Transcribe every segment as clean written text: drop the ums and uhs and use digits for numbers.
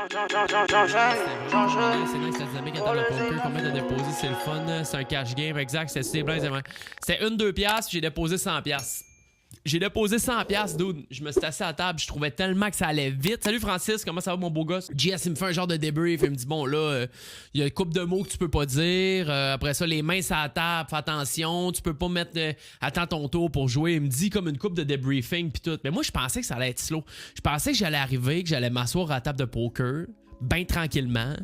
C'est nice, la dynamique à table de poker. Combien de déposé, c'est le fun. C'est un cash game, exact. C'était C'était 2 piastres, j'ai déposé 100 piastres. J'ai déposé 100 piastres, dude. Je me suis assis à la table, je trouvais tellement que ça allait vite. Salut Francis, comment ça va mon beau gosse? JS, il me fait un genre de débrief, il me dit bon là, il y a une couple de mots que tu peux pas dire. Après ça, les mains sur la table, fais attention, tu peux pas mettre attends ton tour pour jouer. Il me dit comme une couple de débriefing pis tout. Mais moi, je pensais que ça allait être slow. Je pensais que j'allais arriver, que j'allais m'asseoir à la table de poker, ben tranquillement.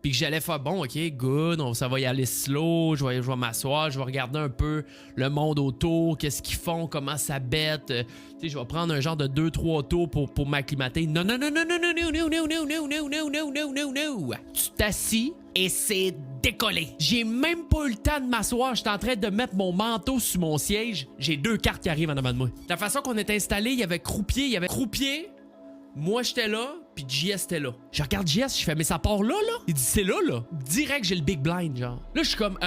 Puis que j'allais faire, bon, ok, good, ça va y aller slow, je vais m'asseoir, je vais regarder un peu le monde autour, qu'est-ce qu'ils font, comment ça bête. Tu sais, je vais prendre un genre de 2-3 tours pour m'acclimater. Non, non, non, non, non, non, non, non, non, non, non, non, non, non, non, non, non. Tu t'assis et c'est décollé. J'ai même pas eu le temps de m'asseoir, j'étais en train de mettre mon manteau sur mon siège. J'ai 2 cartes qui arrivent en avant de moi. La façon qu'on est installé, il y avait croupier, moi, j'étais là, puis JS était là. Je regarde JS, je fais, mais ça part là, là? Il dit, c'est là, là. Direct, j'ai le big blind, genre. Là, je suis comme,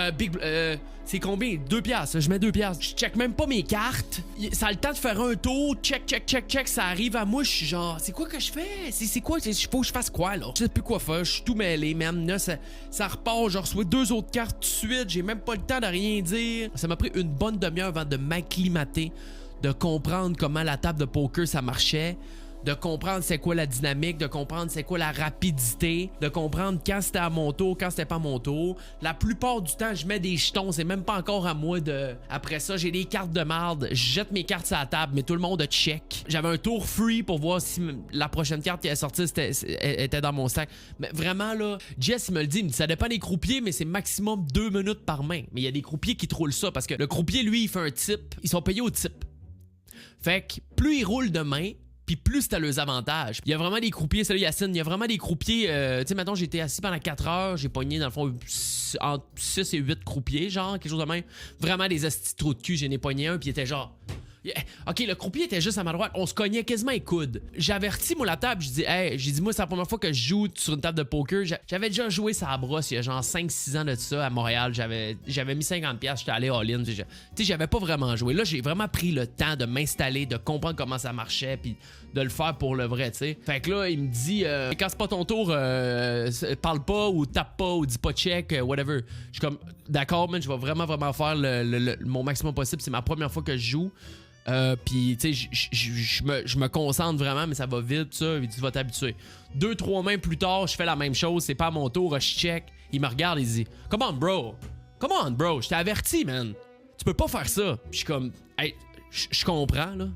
c'est combien? 2 piastres. Je mets 2 piastres. Je check même pas mes cartes. Ça a le temps de faire un tour. Check. Ça arrive à moi, je suis genre, c'est quoi que je fais? C'est quoi? Faut que je fasse quoi, là? Je sais plus quoi faire. Je suis tout mêlé, man. Là, ça repart. Je reçois 2 autres cartes tout de suite. J'ai même pas le temps de rien dire. Ça m'a pris une bonne demi-heure avant de m'acclimater, de comprendre comment la table de poker, ça marchait. De comprendre c'est quoi la dynamique, de comprendre c'est quoi la rapidité, de comprendre quand c'était à mon tour, quand c'était pas à mon tour. La plupart du temps, je mets des jetons, c'est même pas encore à moi de... Après ça, j'ai des cartes de marde, je jette mes cartes sur la table, mais tout le monde check. J'avais un tour free pour voir si la prochaine carte qui est sortie était dans mon sac. Mais vraiment, là, Jess, il me dit, ça dépend des croupiers, mais c'est maximum 2 minutes par main. Mais il y a des croupiers qui trollent ça, parce que le croupier, lui, il fait un type, ils sont payés au type. Fait que plus ils roulent de main, puis plus t'as leurs avantages. Il y a vraiment des croupiers, salut Yacine, il y a vraiment des croupiers, tu sais, maintenant j'étais assis pendant 4 heures, j'ai pogné dans le fond entre 6 et 8 croupiers, genre, quelque chose de même. Vraiment des astis trous de cul, j'en ai pogné un, puis il était genre... Ok, le croupier était juste à ma droite, on se cognait quasiment les coudes. J'avertis moi la table, j'ai dit moi c'est la première fois que je joue sur une table de poker. J'avais déjà joué ça à brosse il y a genre 5-6 ans de ça à Montréal. J'avais mis 50$, j'étais allé all-in. Tu sais, j'avais pas vraiment joué. Là, j'ai vraiment pris le temps de m'installer, de comprendre comment ça marchait, puis de le faire pour le vrai, tu sais. Fait que là, il me dit quand c'est pas ton tour, parle pas ou tape pas ou dis pas check, whatever. Je suis comme d'accord, man, je vais vraiment faire mon maximum possible. C'est ma première fois que je joue. Puis tu sais, je me concentre vraiment, mais ça va vite, ça. Il dit, tu vas t'habituer. 2-3 mains plus tard, je fais la même chose, c'est pas à mon tour, je check. Il me regarde, il dit, come on, bro, je t'ai averti, man. Tu peux pas faire ça. Puis je suis comme, hey, je comprends, là.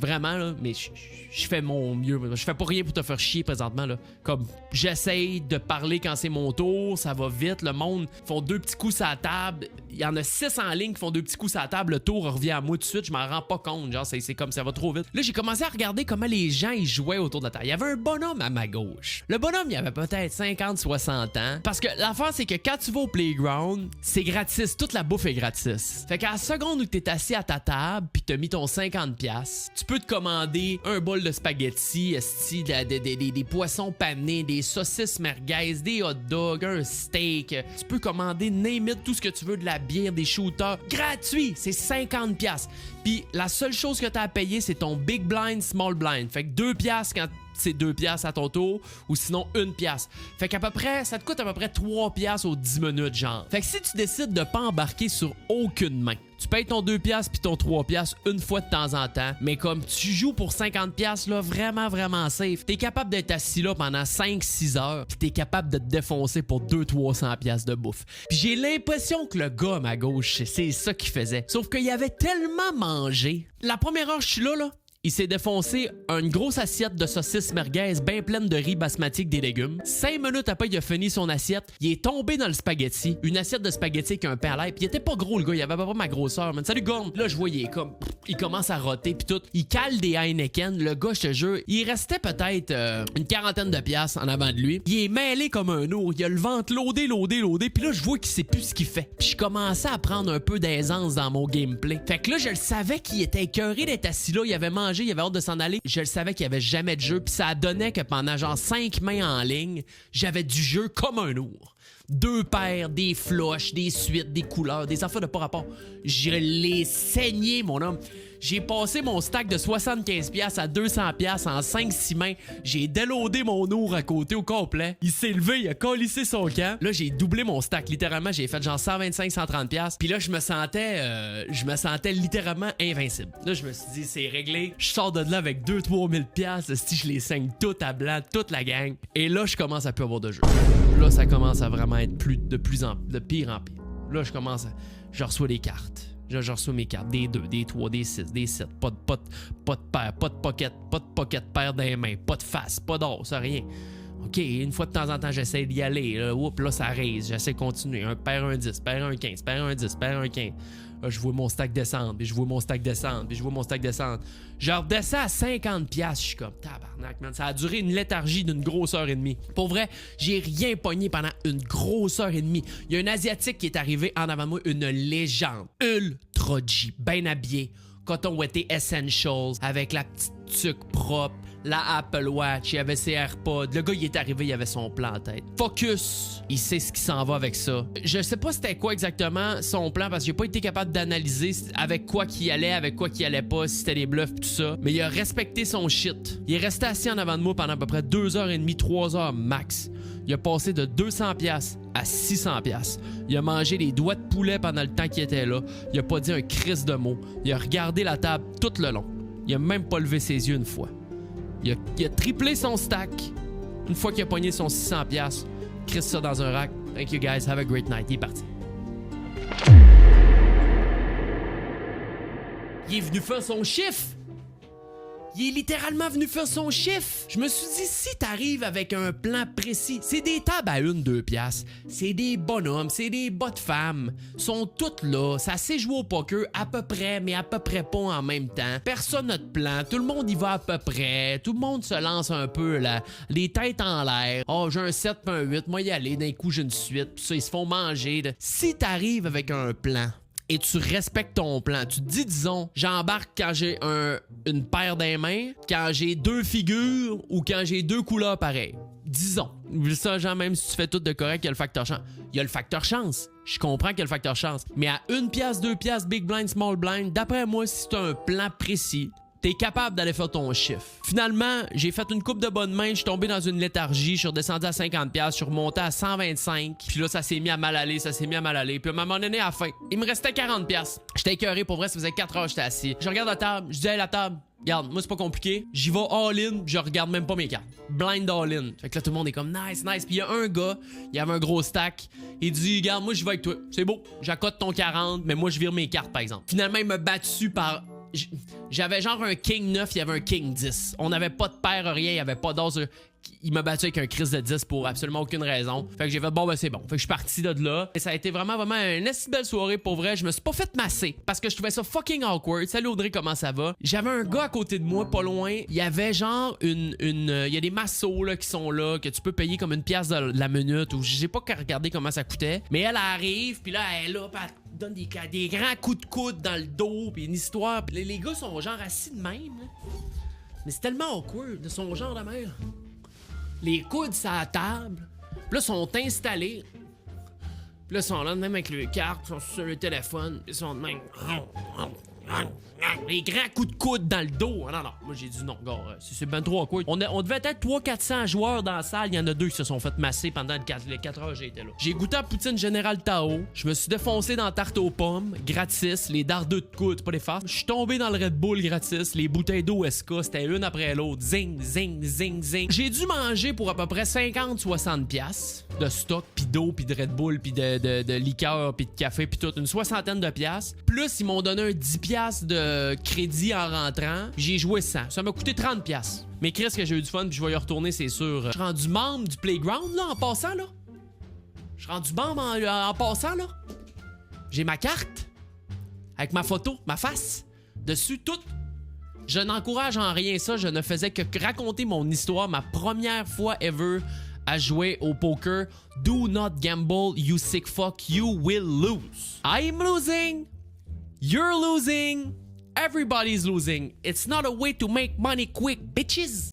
Vraiment, là, mais je fais mon mieux. Je fais pas rien pour te faire chier présentement, là. Comme, j'essaye de parler quand c'est mon tour, ça va vite. Le monde font 2 petits coups sur la table. Il y en a 6 en ligne qui font 2 petits coups sur la table. Le tour revient à moi tout de suite. Je m'en rends pas compte. Genre, c'est comme ça va trop vite. Là, j'ai commencé à regarder comment les gens ils jouaient autour de la table. Il y avait un bonhomme à ma gauche. Le bonhomme, il avait peut-être 50-60 ans. Parce que l'affaire, c'est que quand tu vas au playground, c'est gratis. Toute la bouffe est gratis. Fait qu'à la seconde où t'es assis à ta table pis t'as mis ton 50$, tu peux te commander un bol de spaghettis, des poissons panés, des saucisses merguez, des hot dogs, un steak. Tu peux commander name it, tout ce que tu veux, de la bière, des shooters. Gratuit, c'est 50$. Puis la seule chose que t'as à payer, c'est ton big blind, small blind. Fait que 2$ quand c'est 2$ à ton tour, ou sinon 1$. Fait qu'à peu près, ça te coûte à peu près 3$ aux 10 minutes, genre. Fait que si tu décides de pas embarquer sur aucune main, tu payes ton 2$ puis ton 3$ une fois de temps en temps, mais comme tu joues pour 50$, là, vraiment safe, t'es capable d'être assis là pendant 5-6 heures, puis t'es capable de te défoncer pour 200-300$ de bouffe. Puis j'ai l'impression que le gars à ma gauche, c'est ça qu'il faisait. Sauf qu'il avait tellement mangé. La première heure, je suis là, il s'est défoncé une grosse assiette de saucisses merguez bien pleine de riz basmati avec des légumes. 5 minutes après, il a fini son assiette. Il est tombé dans le spaghetti. Une assiette de spaghetti avec un pain à l'ail. Puis il était pas gros, le gars. Il avait pas ma grosseur, man. Salut, Gorn. Là, je vois, il est comme... Il commence à roter, puis tout. Il cale des Heineken. Le gars, je te jure, il restait peut-être une 40aine de piastres en avant de lui. Il est mêlé comme un ours. Il a le ventre loadé. Puis là, je vois qu'il sait plus ce qu'il fait. Puis je commençais à prendre un peu d'aisance dans mon gameplay. Fait que là, je le savais qu'il était écœuré d'être assis là. Il avait mangé. Il avait hâte de s'en aller. Je le savais qu'il n'y avait jamais de jeu. Puis ça donnait que pendant genre 5 mains en ligne, j'avais du jeu comme un ours. 2 paires, des flushs, des suites, des couleurs, des affaires de pas rapport. Je les saignais, mon homme. J'ai passé mon stack de 75$ à 200$ en 5-6 mains. J'ai déloadé mon ours à côté au complet. Il s'est levé, il a collissé son camp. Là, j'ai doublé mon stack. Littéralement, j'ai fait genre 125-130$. Puis là, je me sentais littéralement invincible. Là, je me suis dit, c'est réglé. Je sors de là avec 2-3 000$. Si je les saigne tout à blanc, toute la gang. Et là, je commence à plus avoir de jeu. Là, ça commence à vraiment être de pire en pire. Là, je reçois des cartes. Je reçois mes cartes, des 2, des 3, des 6, des 7, pas de paire, pas de pocket paire dans les mains, pas de face, pas d'or, ça rien. OK, une fois de temps en temps, j'essaie d'y aller. Là, ça raise, j'essaie de continuer. Un paire, un 10, paire, un 15, paire, un 10, paire, un 15. Là, je vois mon stack descendre, puis je vois mon stack descendre, puis je vois mon stack descendre. Je redescends à 50$, je suis comme, tabarnak, man. Ça a duré une léthargie d'une grosse heure et demie. Pour vrai, j'ai rien pogné pendant une grosse heure et demie. Il y a un Asiatique qui est arrivé en avant de moi, une légende. Ultra G, bien habillé, coton ouetté Essentials, avec la petite tuque propre, la Apple Watch, il avait ses AirPods. Le gars, il est arrivé, il avait son plan en tête. Focus, il sait ce qui s'en va avec ça. Je sais pas c'était quoi exactement son plan parce que j'ai pas été capable d'analyser avec quoi qu'il allait, avec quoi qu'il allait pas, si c'était des bluffs tout ça. Mais il a respecté son shit. Il est resté assis en avant de moi pendant à peu près 2h30, 3h max. Il a passé de 200$ à 600$. Il a mangé des doigts de poulet pendant le temps qu'il était là. Il a pas dit un crisse de mots. Il a regardé la table tout le long. Il a même pas levé ses yeux une fois. Il a triplé son stack. Une fois qu'il a pogné son 600$, crisse ça dans un rack. Thank you guys, have a great night. Il est parti. Il est venu faire son chiffre. Il est littéralement venu faire son chiffre. Je me suis dit, si t'arrives avec un plan précis, c'est des tables à 1-2$. C'est des bonhommes, c'est des bas de femmes. Sont toutes là. Ça sait jouer au poker à peu près, mais à peu près pas en même temps. Personne n'a de plan. Tout le monde y va à peu près. Tout le monde se lance un peu là, les têtes en l'air. Oh, j'ai un 7 puis un 8. Moi, y aller. D'un coup, j'ai une suite. Puis ça, ils se font manger. Si t'arrives avec un plan, et tu respectes ton plan. Tu te dis, disons, j'embarque quand j'ai une paire dans les mains, quand j'ai 2 figures ou quand j'ai 2 couleurs pareilles. Disons. Ça, genre, même si tu fais tout de correct, il y a le facteur chance. Il y a le facteur chance. Je comprends qu'il y a le facteur chance. Mais à 1$, 2$, big blind, small blind, d'après moi, si tu as un plan précis, t'es capable d'aller faire ton chiffre. Finalement, j'ai fait une coupe de bonnes mains, je suis tombé dans une léthargie, je suis redescendu à 50$, je suis remonté à 125$, puis là, ça s'est mis à mal aller, Puis à un moment donné, à la fin, il me restait 40$. J'étais écœuré, pour vrai, ça faisait 4 heures que j'étais assis. Je regarde la table, je dis, hey, la table, regarde, moi, c'est pas compliqué. J'y vais all-in, je regarde même pas mes cartes. Blind all-in. Fait que là, tout le monde est comme, nice. Puis il y a un gars, il avait un gros stack, il dit, regarde, moi, je vais avec toi. C'est beau, j'accote ton 40, mais moi, je vire mes cartes, par exemple. Finalement, il m'a battu par... J'avais genre un king 9, il y avait un king 10. On n'avait pas de paire, rien, il n'y avait pas d'os. Il m'a battu avec un Chris de 10 pour absolument aucune raison. Fait que j'ai fait bon, ben c'est bon. Fait que je suis parti de là. Et ça a été vraiment une assez belle soirée pour vrai. Je me suis pas fait masser parce que je trouvais ça fucking awkward. Salut Audrey, comment ça va? J'avais un gars à côté de moi, pas loin. Il y avait genre il y a des massos là, qui sont là, que tu peux payer comme une pièce de la minute ou j'ai pas qu'à regarder comment ça coûtait. Mais elle arrive, puis là, elle est là, pis elle donne des grands coups de coude dans le dos, puis une histoire. Pis les gars sont genre assis de même. Là. Mais c'est tellement awkward de son genre de mère. Les coudes sur la table, puis là, sont installés. Puis là, ils sont là de même avec leurs cartes, ils sont sur le téléphone, ils sont de même. Les grands coups de coude dans le dos. Non, moi j'ai dit non, gars, c'est ben trop quoi. On devait être 300-400 joueurs dans la salle. Il y en a 2 qui se sont fait masser pendant les 4 heures que j'ai été là. J'ai goûté à poutine Général Tao. Je me suis défoncé dans la tarte aux pommes, gratis. Les dardeux de coude, pas des farces. Je suis tombé dans le Red Bull gratis. Les bouteilles d'eau SK, c'était une après l'autre. Zing, zing, zing, zing. J'ai dû manger pour à peu près 50-60$ de stock, puis d'eau, puis de Red Bull, puis de liqueur, puis de café, puis tout. Une 60aine de piastres. Plus, ils m'ont donné un 10$ de crédit en rentrant. J'ai joué 100. Ça m'a coûté 30$. Mais Chris, que j'ai eu du fun, puis je vais y retourner, c'est sûr. Je suis rendu membre du Playground, là, en passant, là. Je suis rendu membre en passant, là. J'ai ma carte. Avec ma photo, ma face. Dessus, tout. Je n'encourage en rien ça. Je ne faisais que raconter mon histoire, ma première fois ever à jouer au poker. Do not gamble, you sick fuck. You will lose. I'm losing. You're losing. Everybody's losing. It's not a way to make money quick, bitches.